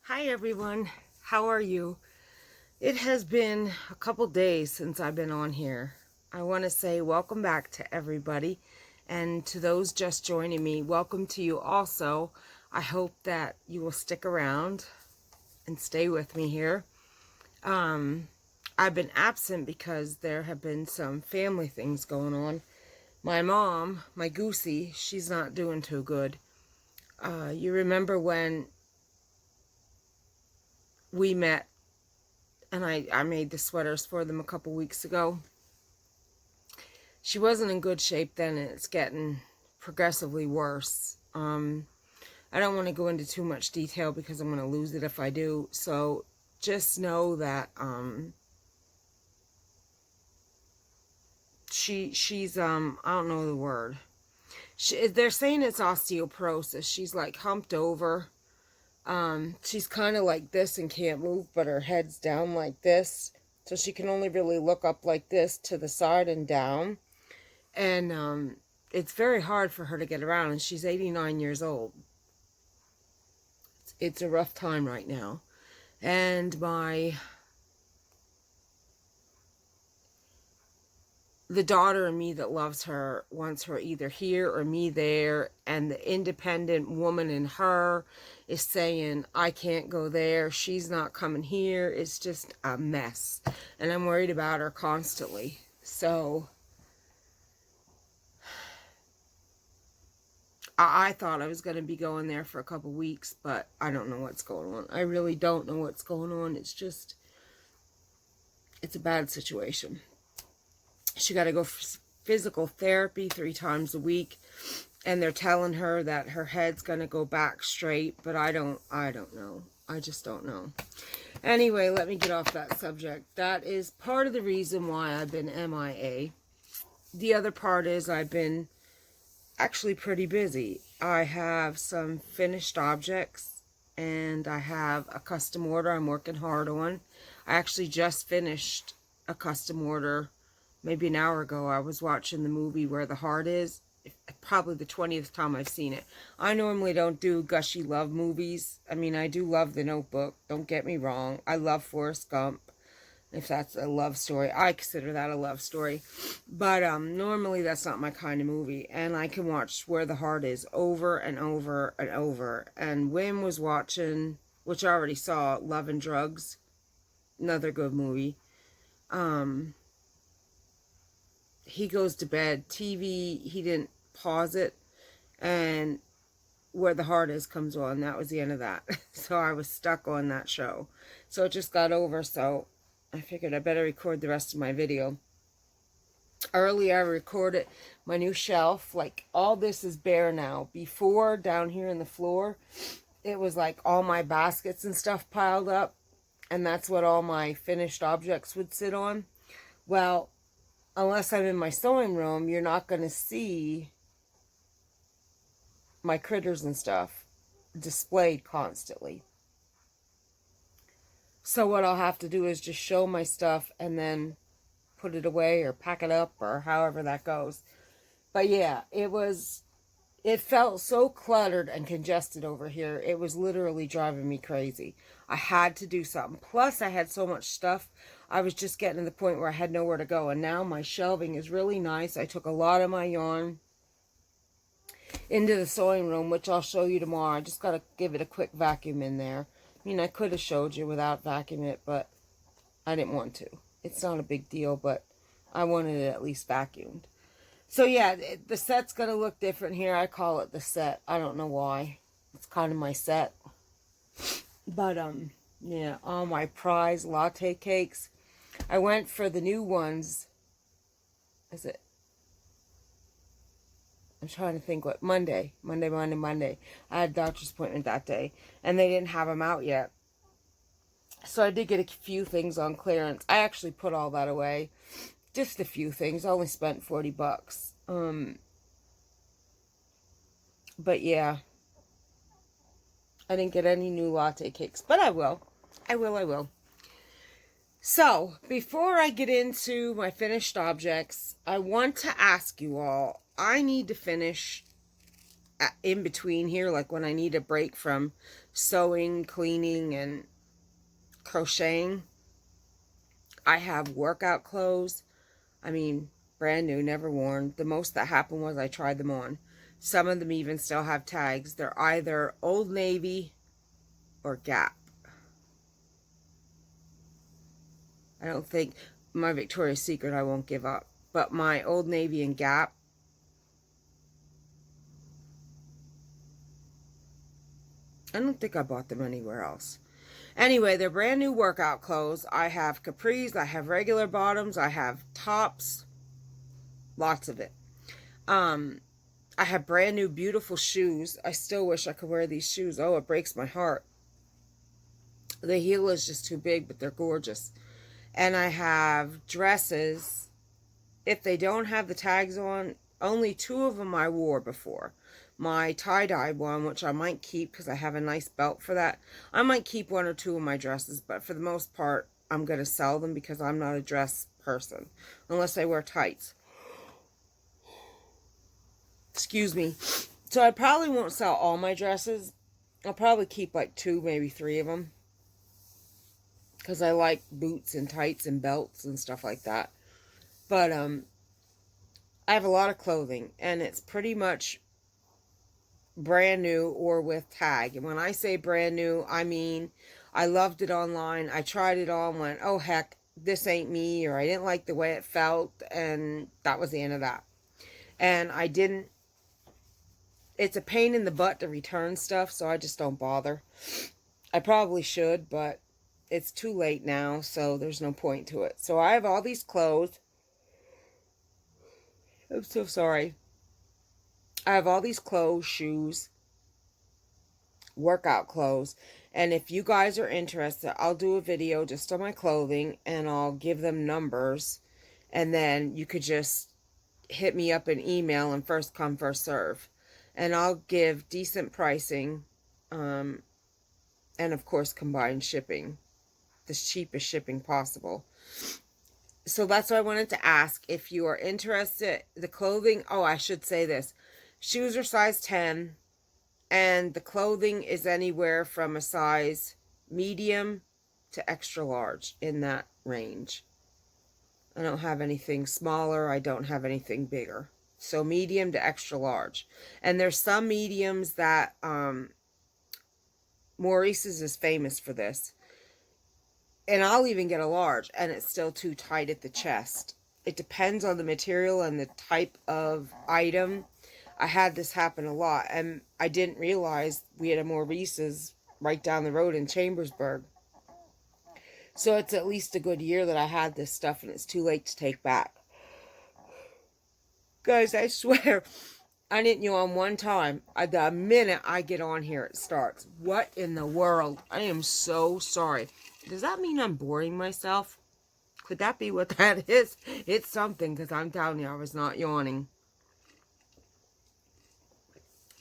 Hi everyone, how are you? It has been a couple days since I've been on here. I want to say welcome back to everybody, and to those just joining me, welcome to you also. I hope that you will stick around and stay with me here. I've been absent because there have been some family things going on. My mom, my Goosey, she's not doing too good. You remember when we met and I made the sweaters for them a couple weeks ago? She wasn't in good shape then, and it's getting progressively worse. I don't want to go into too much detail because I'm going to lose it if I do. So just know that she's I don't know the word. They're saying it's osteoporosis. She's like humped over. She's kind of like this and can't move, but her head's down like this. So she can only really look up like this to the side and down. And it's very hard for her to get around, and she's 89 years old. It's a rough time right now. And the daughter in me that loves her wants her either here or me there, and the independent woman in her is saying, I can't go there, she's not coming here. It's just a mess, and I'm worried about her constantly. So I thought I was going to be going there for a couple weeks, but I don't know what's going on. I really don't know what's going on. It's a bad situation. She got to go for physical therapy 3 times a week, and they're telling her that her head's going to go back straight, but I don't know. I just don't know. Anyway, let me get off that subject. That is part of the reason why I've been MIA. The other part is I've been actually pretty busy. I have some finished objects, and I have a custom order I'm working hard on. I actually just finished a custom order maybe an hour ago. I was watching the movie Where the Heart Is. Probably the 20th time I've seen it. I normally don't do gushy love movies. I mean, I do love The Notebook, don't get me wrong. I love Forrest Gump, if that's a love story. I consider that a love story. But normally that's not my kind of movie. And I can watch Where the Heart Is over and over and over. And Wim was watching, which I already saw, Love and Drugs. Another good movie. He goes to bed. TV, he didn't pause it. And Where the Heart Is comes on. That was the end of that. So I was stuck on that show. So it just got over, so I figured I better record the rest of my video. Earlier I recorded my new shelf. Like, all this is bare now. Before, down here in the floor, it was like all my baskets and stuff piled up, and that's what all my finished objects would sit on. Well, unless I'm in my sewing room, you're not going to see my critters and stuff displayed constantly. So what I'll have to do is just show my stuff and then put it away or pack it up or however that goes. But yeah, it felt so cluttered and congested over here. It was literally driving me crazy. I had to do something. Plus, I had so much stuff. I was just getting to the point where I had nowhere to go. And now my shelving is really nice. I took a lot of my yarn into the sewing room, which I'll show you tomorrow. I just got to give it a quick vacuum in there. I mean, I could have showed you without vacuuming it, but I didn't want to. It's not a big deal, but I wanted it at least vacuumed. So yeah, the set's going to look different here. I call it the set. I don't know why. It's kind of my set. But, yeah, all my prize latte cakes. I went for the new ones. I'm trying to think what, Monday. I had a doctor's appointment that day, and they didn't have them out yet. So I did get a few things on clearance. I actually put all that away. Just a few things. I only spent $40. But yeah, I didn't get any new latte cakes, but I will. I will. So, before I get into my finished objects, I want to ask you all, I need to finish in between here, like when I need a break from sewing, cleaning, and crocheting. I have workout clothes. I mean, brand new, never worn. The most that happened was I tried them on. Some of them even still have tags. They're either Old Navy or Gap. I don't think my Victoria's Secret I won't give up. But my Old Navy and Gap, I don't think I bought them anywhere else. Anyway, they're brand new workout clothes. I have capris, I have regular bottoms, I have tops, lots of it. I have brand new beautiful shoes. I still wish I could wear these shoes. Oh, it breaks my heart. The heel is just too big, but they're gorgeous. And I have dresses. If they don't have the tags on, only 2 of them I wore before. My tie-dye one, which I might keep because I have a nice belt for that. I might keep 1 or 2 of my dresses, but for the most part, I'm going to sell them because I'm not a dress person. Unless I wear tights. Excuse me. So I probably won't sell all my dresses. I'll probably keep like 2, maybe 3 of them. Because I like boots and tights and belts and stuff like that. But I have a lot of clothing. And it's pretty much brand new or with tag. And when I say brand new, I mean I loved it online. I tried it on, went, oh heck, this ain't me. Or I didn't like the way it felt. And that was the end of that. And I didn't. It's a pain in the butt to return stuff, so I just don't bother. I probably should, but it's too late now, so there's no point to it. So I have all these clothes. I'm so sorry. I have all these clothes, shoes, workout clothes. And if you guys are interested, I'll do a video just on my clothing, and I'll give them numbers. And then you could just hit me up an email and first come, first serve. And I'll give decent pricing, and of course combined shipping, the cheapest shipping possible. So that's what I wanted to ask. If you are interested, the clothing, oh, I should say this. Shoes are size 10, and the clothing is anywhere from a size medium to extra large, in that range. I don't have anything smaller. I don't have anything bigger. So medium to extra large. And there's some mediums that, Maurice's is famous for this. And I'll even get a large, and it's still too tight at the chest. It depends on the material and the type of item. I had this happen a lot, and I didn't realize we had a Maurice's right down the road in Chambersburg. So it's at least a good year that I had this stuff, and it's too late to take back. Guys, I swear, I didn't yawn one time. The minute I get on here, it starts. What in the world? I am so sorry. Does that mean I'm boring myself? Could that be what that is? It's something, because I'm telling you, I was not yawning.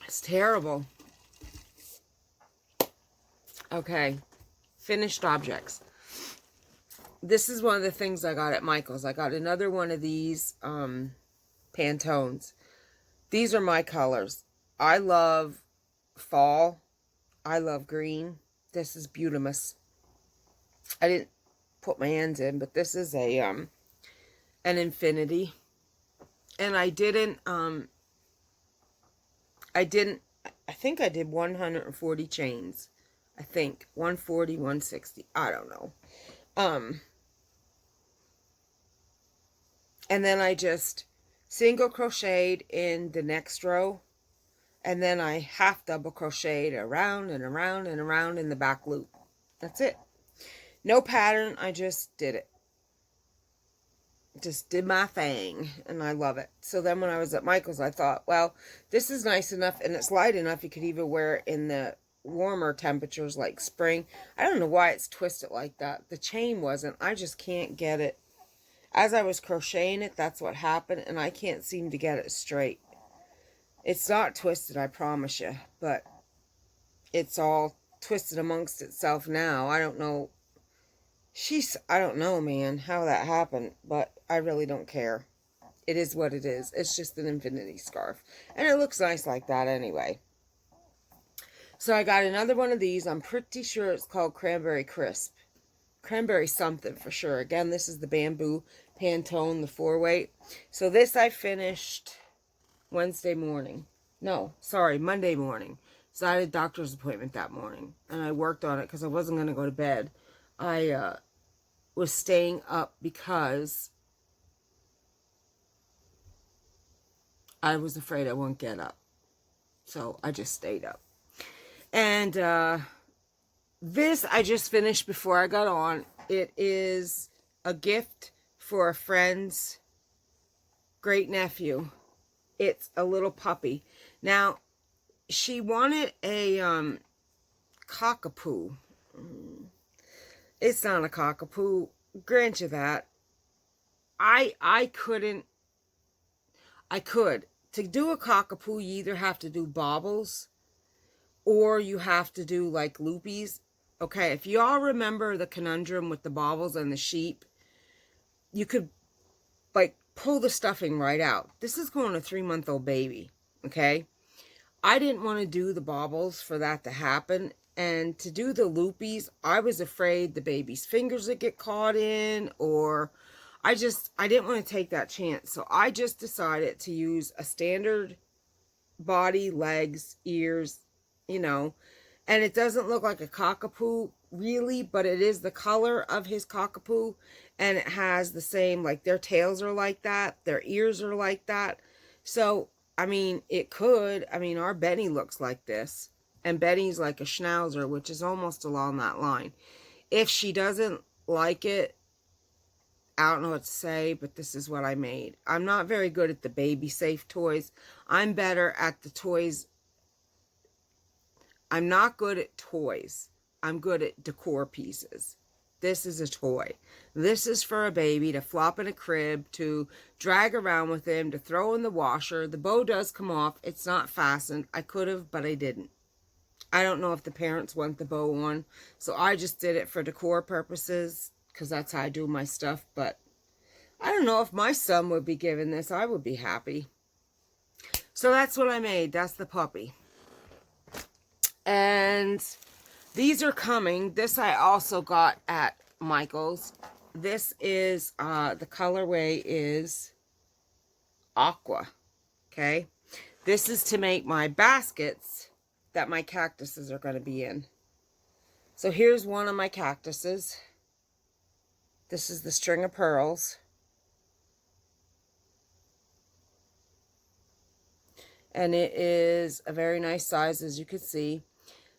It's terrible. Okay. Finished objects. This is one of the things I got at Michael's. I got another one of these, Pantones. These are my colors. I love fall. I love green. This is Beautimus. I didn't put my hands in, but this is a an infinity. And I think I did 140 chains. I think 140, 160. I don't know. And then I just single crocheted in the next row, and then I half double crocheted around and around and around in the back loop. That's it. No pattern. I just did it. Just did my thing, and I love it. So then when I was at Michael's, I thought, well, this is nice enough, and it's light enough you could even wear it in the warmer temperatures like spring. I don't know why it's twisted like that. The chain wasn't. I just can't get it. As I was crocheting it, that's what happened, and I can't seem to get it straight. It's not twisted, I promise you, but it's all twisted amongst itself now. I don't know. I don't know, man, how that happened, but I really don't care. It is what it is. It's just an infinity scarf. And it looks nice like that anyway. So I got another one of these. I'm pretty sure it's called Cranberry Crisp. Cranberry something for sure. Again, this is the bamboo Pantone, the 4-weight. So this I finished Wednesday morning. No, sorry, Monday morning. So I had a doctor's appointment that morning. And I worked on it because I wasn't going to go to bed. I was staying up because I was afraid I wouldn't get up. So I just stayed up. And this I just finished before I got on. It is a gift for a friend's great nephew. It's a little puppy. Now, she wanted a cockapoo. It's not a cockapoo. Grant you that. I could. To do a cockapoo, you either have to do baubles or you have to do like loopies. Okay, if you all remember the conundrum with the baubles and the sheep, you could like pull the stuffing right out. This is going to a 3-month-old baby, okay? I didn't want to do the baubles for that to happen. And to do the loopies, I was afraid the baby's fingers would get caught in, or I didn't want to take that chance. So I just decided to use a standard body, legs, ears, you know, and it doesn't look like a cockapoo really, but it is the color of his cockapoo, and it has the same, like their tails are like that, their ears are like that. So, I mean, it could, I mean, our Benny looks like this. And Benny's like a schnauzer, which is almost along that line. If she doesn't like it, I don't know what to say, but this is what I made. I'm not very good at the baby safe toys. I'm better at the toys. I'm not good at toys. I'm good at decor pieces. This is a toy. This is for a baby to flop in a crib, to drag around with him, to throw in the washer. The bow does come off. It's not fastened. I could have, but I didn't. I don't know if the parents want the bow on, so I just did it for decor purposes, because that's how I do my stuff, but I don't know if my son would be given this. I would be happy. So that's what I made. That's the puppy. And these are coming. This I also got at Michael's. This is, the colorway is aqua, okay? This is to make my baskets that my cactuses are going to be in. So here's one of my cactuses. This is the string of pearls. And it is a very nice size, as you can see.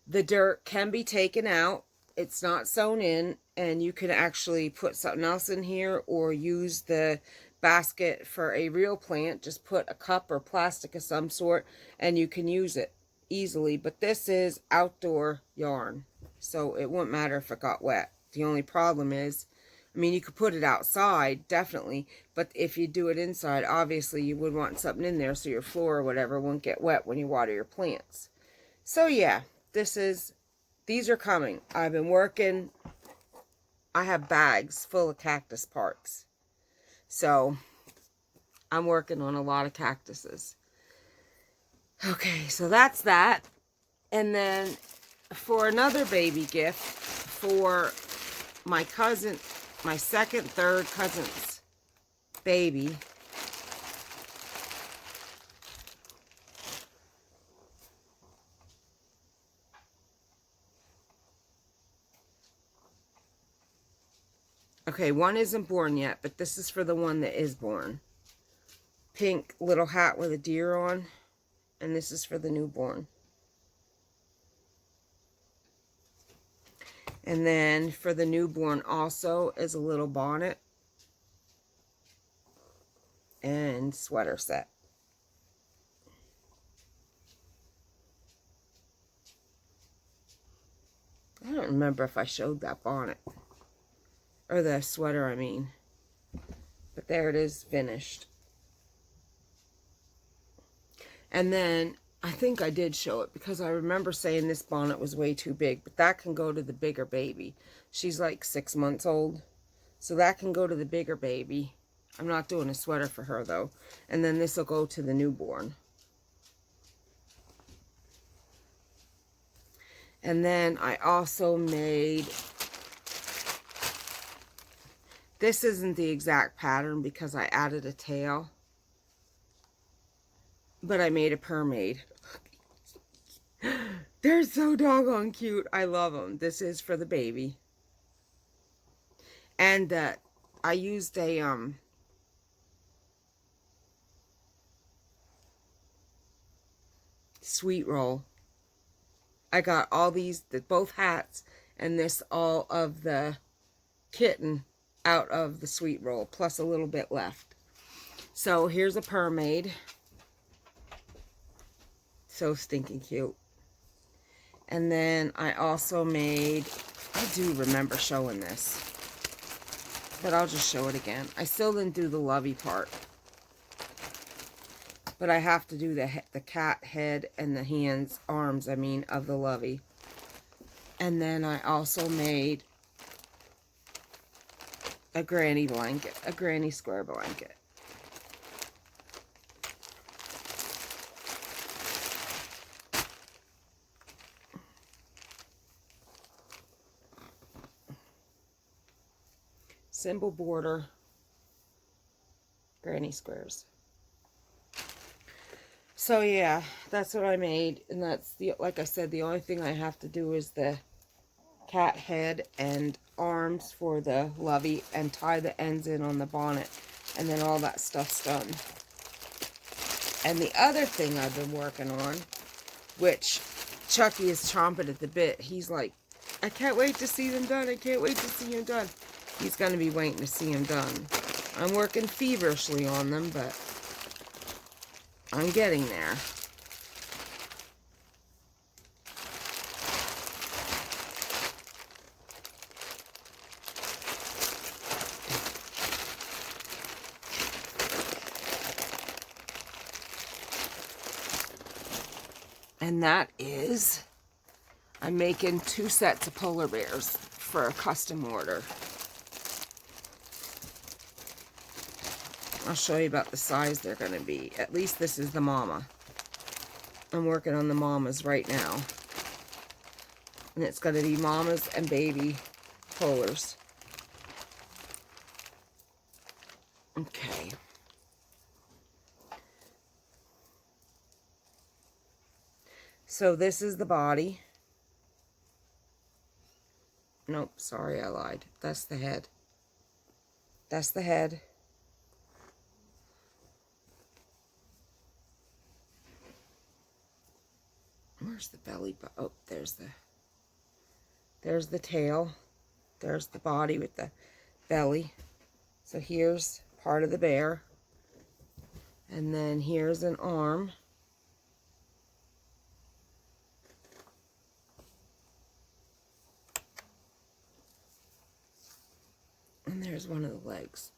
The dirt can be taken out. It's not sewn in, and you can actually put something else in here or use the basket for a real plant. Just put a cup or plastic of some sort and you can use it easily. But this is outdoor yarn, so it wouldn't matter if it got wet. The only problem is, I mean, you could put it outside, definitely, but if you do it inside, obviously you would want something in there so your floor or whatever won't get wet when you water your plants. So yeah, these are coming. I've been working. I have bags full of cactus parts, so I'm working on a lot of cactuses. Okay, so that's that. And then for another baby gift for my cousin, my second, third cousin's baby. Okay, one isn't born yet, but this is for the one that is born. Pink little hat with a deer on. And this is for the newborn. And then for the newborn also is a little bonnet and sweater set. I don't remember if I showed that bonnet. Or the sweater, I mean. But there it is, finished. And then, I think I did show it, because I remember saying this bonnet was way too big. But that can go to the bigger baby. She's like 6 months old. So that can go to the bigger baby. I'm not doing a sweater for her, though. And then this will go to the newborn. And then I also made, this isn't the exact pattern because I added a tail, but I made a mermaid. They're so doggone cute. I love them. This is for the baby. And I used a sweet roll. I got all these, both hats, and this all of the kitten out of the sweet roll, plus a little bit left. So here's a mermaid. So stinking cute. And then I also made, I do remember showing this, but I'll just show it again. I still didn't do the lovey part, but I have to do the cat head and the hands, arms, I mean, of the lovey. And then I also made a granny blanket, a granny square blanket. Simple border, granny squares. So yeah, that's what I made, and that's the, like I said, the only thing I have to do is the cat head and arms for the lovey and tie the ends in on the bonnet, and then all that stuff's done. And the other thing I've been working on, which Chucky is chomping at the bit, he's like, I can't wait to see them done, I can't wait to see them done. He's going to be waiting to see them done. I'm working feverishly on them, but I'm getting there. And that is, I'm making 2 sets of polar bears for a custom order. I'll show you about the size they're going to be. At least this is the mama. I'm working on the mamas right now. And it's going to be mamas and baby polars. Okay. So this is the body. Nope, sorry, I lied. That's the head. That's the head. Where's the belly? Oh, there's the tail. There's the body with the belly. So here's part of the bear. And then here's an arm. And there's one of the legs.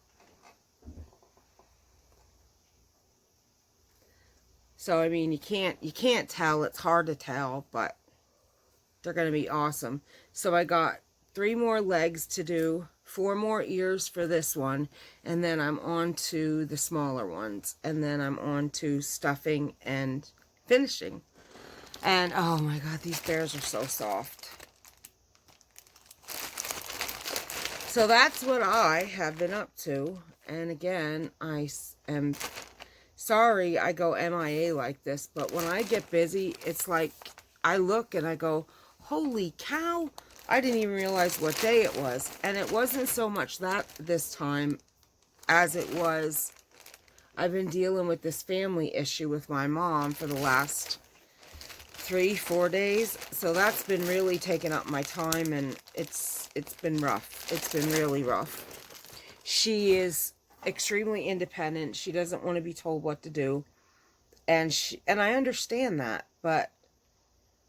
So, I mean, you can't tell. It's hard to tell, but they're going to be awesome. So I got 3 more legs to do, 4 more ears for this one, and then I'm on to the smaller ones, and then I'm on to stuffing and finishing. And, oh my God, these bears are so soft. So that's what I have been up to. And again, I am sorry I go MIA like this, but when I get busy, it's like I look and I go, holy cow, I didn't even realize what day it was. And it wasn't so much that this time as it was, I've been dealing with this family issue with my mom for the last 3-4 days. So that's been really taking up my time, and it's been rough. It's been really rough. She is extremely independent. She doesn't want to be told what to do. And I understand that, but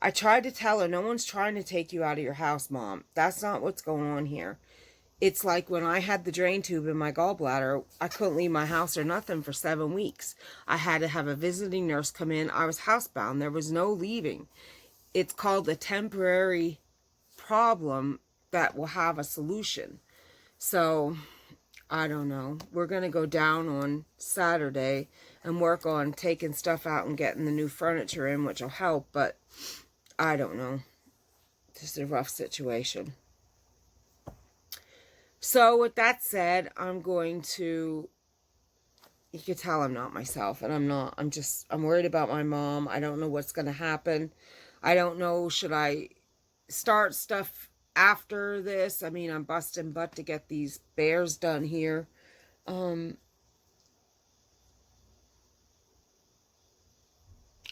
I tried to tell her, no one's trying to take you out of your house, Mom. That's not what's going on here. It's like when I had the drain tube in my gallbladder, I couldn't leave my house or nothing for 7 weeks. I had to have a visiting nurse come in. I was housebound. There was no leaving. It's called a temporary problem that will have a solution. So I don't know. We're going to go down on Saturday and work on taking stuff out and getting the new furniture in, which will help, but I don't know. Just a rough situation. So with that said, I'm going to, you can tell I'm not myself, and I'm not. I'm worried about my mom. I don't know what's going to happen. I don't know, should I start stuff after this? I mean, I'm busting butt to get these bears done here. I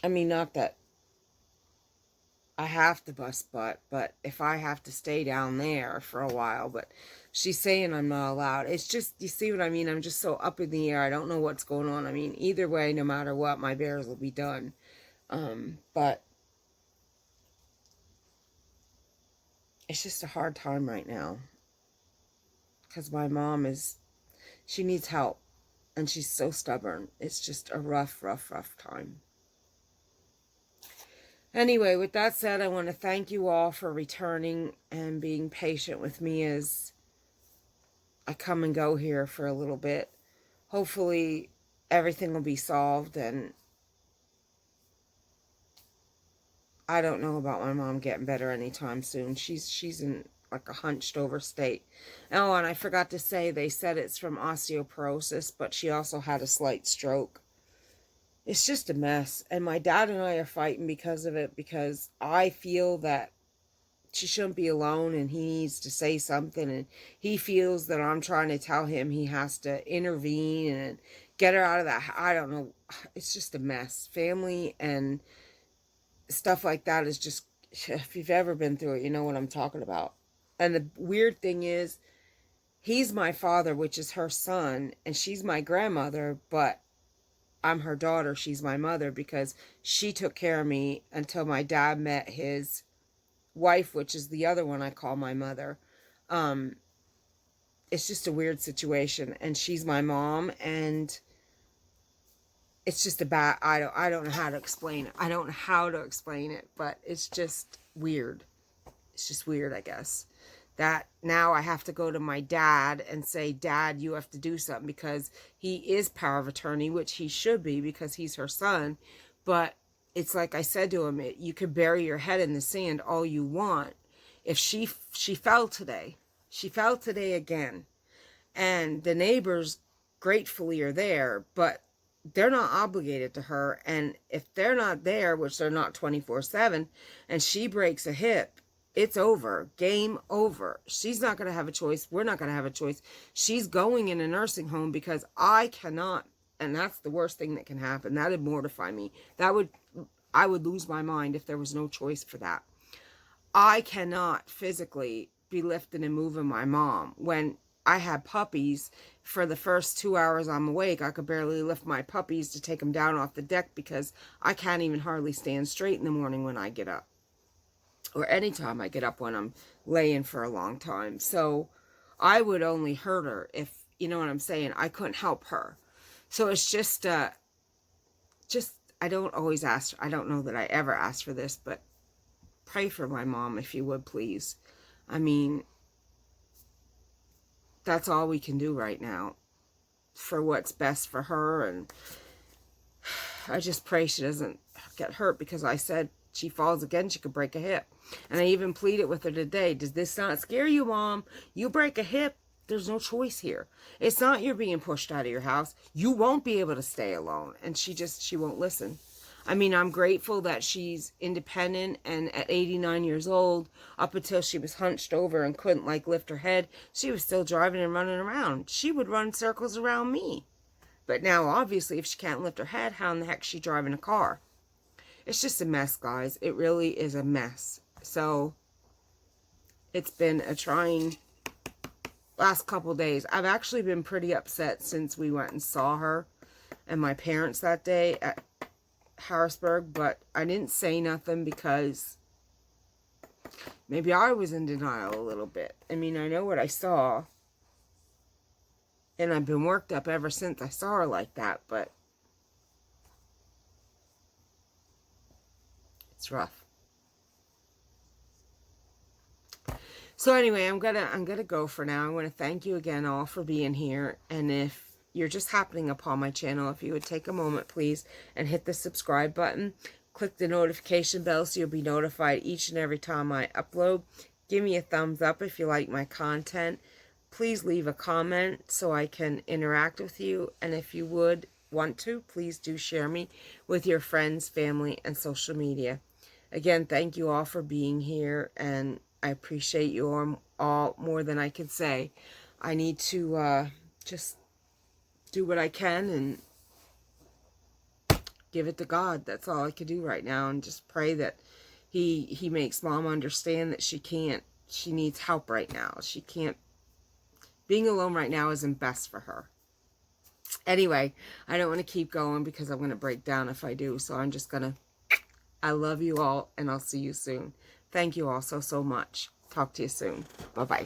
mean, not that I have to bust butt, but if I have to stay down there for a while, but she's saying I'm not allowed. It's just, you see what I mean? I'm just so up in the air. I don't know what's going on. I mean, either way, no matter what, my bears will be done. But it's just a hard time right now because my mom she needs help and she's so stubborn. It's just a rough, rough, rough time. Anyway, with that said, I want to thank you all for returning and being patient with me as I come and go here for a little bit. Hopefully everything will be solved, and I don't know about my mom getting better anytime soon. She's in like a hunched over state. Oh, and I forgot to say, they said it's from osteoporosis, but she also had a slight stroke. It's just a mess, and my dad and I are fighting because of it, because I feel that she shouldn't be alone and he needs to say something, and he feels that I'm trying to tell him he has to intervene and get her out of that. I don't know. It's just a mess. Family and stuff like that is just, if you've ever been through it, you know what I'm talking about. And the weird thing is, he's my father, which is her son, and she's my grandmother, but I'm her daughter. She's my mother because she took care of me until my dad met his wife, which is the other one I call my mother. It's just a weird situation, and she's my mom, and it's just a bad, I don't know how to explain it. I don't know how to explain it, but it's just weird. It's just weird, I guess. That now I have to go to my dad and say, Dad, you have to do something, because he is power of attorney, which he should be because he's her son. But it's like I said to him, you could bury your head in the sand all you want. If she fell today. She fell today again. And the neighbors gratefully are there, but they're not obligated to her. And if they're not there, which they're not 24/7, and she breaks a hip, it's over. Game over. She's not going to have a choice. We're not going to have a choice. She's going in a nursing home because I cannot, and that's the worst thing that can happen. That would mortify me. I would lose my mind if there was no choice for that. I cannot physically be lifting and moving my mom. When I had puppies, for the first 2 hours I'm awake, I could barely lift my puppies to take them down off the deck because I can't even hardly stand straight in the morning when I get up. Or anytime I get up when I'm laying for a long time. So I would only hurt her if, you know what I'm saying, I couldn't help her. So it's just, I don't always ask, I don't know that I ever asked for this, but pray for my mom if you would, please. I mean, that's all we can do right now for what's best for her. And I just pray she doesn't get hurt, because I said she falls again, she could break a hip. And I even pleaded with her today, does this not scare you, Mom? You break a hip, there's no choice here. It's not you're being pushed out of your house. You won't be able to stay alone. And she won't listen. I mean, I'm grateful that she's independent, and at 89 years old, up until she was hunched over and couldn't like lift her head, she was still driving and running around. She would run circles around me. But now, obviously, if she can't lift her head, how in the heck is she driving a car? It's just a mess, guys. It really is a mess. So, it's been a trying last couple days. I've actually been pretty upset since we went and saw her and my parents that day at Harrisburg, but I didn't say nothing because maybe I was in denial a little bit. I mean, I know what I saw, and I've been worked up ever since I saw her like that, but it's rough. So anyway, I'm gonna go for now. I want to thank you again all for being here. And if you're just happening upon my channel, if you would take a moment, please, and hit the subscribe button. Click the notification bell so you'll be notified each and every time I upload. Give me a thumbs up if you like my content. Please leave a comment so I can interact with you. And if you would want to, please do share me with your friends, family, and social media. Again, thank you all for being here, and I appreciate you all more than I can say. I need to just do what I can and give it to God. That's all I can do right now, and just pray that he makes Mom understand that she needs help right now. She can't, being alone right now isn't best for her. Anyway, I don't want to keep going because I'm going to break down if I do, so I'm just going to, I love you all, and I'll see you soon. Thank you all so much. Talk to you soon. Bye-bye.